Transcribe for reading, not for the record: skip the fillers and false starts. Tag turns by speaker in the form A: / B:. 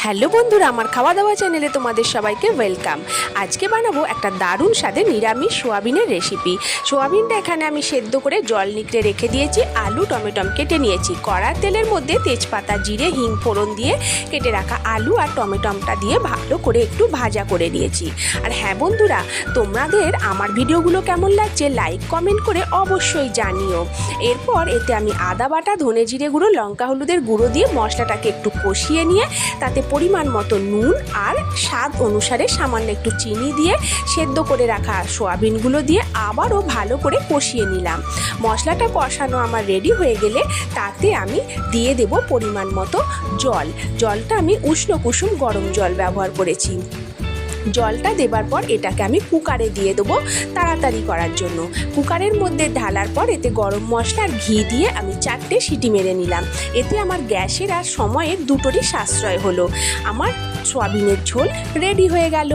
A: Hello বন্ধুরা, আমার খাওয়া দাওয়া চ্যানেলে তোমাদের সবাইকে ওয়েলকাম। আজকে বানাবো একটা দারুণ স্বাদে নিরামিষ সোয়াবিনের রেসিপি। সোয়াবিনটা এখানে আমি সেদ্ধ করে জল নিকড়ে রেখে দিয়েছি। আলু টমেটো কেটে নিয়েছি। কড়ার তেলের মধ্যে তেজপাতা জিরে হিং ফোড়ন দিয়ে কেটে রাখা আলু আর টমেটোটা দিয়ে ভালো করে একটু ভাজা করে নিয়েছি। আর হ্যাঁ বন্ধুরা, তোমাদের আমার ভিডিওগুলো কেমন লাগছে লাইক কমেন্ট করে অবশ্যই জানিও। এরপর এতে আমি আদা বাটা, ধনে জিরে গুঁড়ো, লঙ্কা হলুদের গুঁড়ো দিয়ে মশলাটাকে একটু কষিয়ে নিয়ে তাতে পরিমাণ মতো নুন আর স্বাদ অনুসারে সামান্য একটু চিনি দিয়ে সেদ্ধ করে রাখা সোয়াবিনগুলো দিয়ে আবারও ভালো করে কষিয়ে নিলাম। মশলাটা কষানো আমার রেডি হয়ে গেলে তাতে আমি দিয়ে দেব পরিমাণ মতো জল। জলটা আমি উষ্ণ কুসুম গরম জল ব্যবহার করেছি। জলটা দেবার পর এটাকে আমি কুকারে দিয়ে দেবো তাড়াতাড়ি করার জন্য। কুকারের মধ্যে ঢালার পর এতে গরম মশলা আর ঘি দিয়ে আমি 4টে সিটি মেরে নিলাম। এতে আমার গ্যাসের আর সময়ের দুটোরই সাশ্রয় হলো। আমার সোয়াবিনের ঝোল রেডি হয়ে গেল।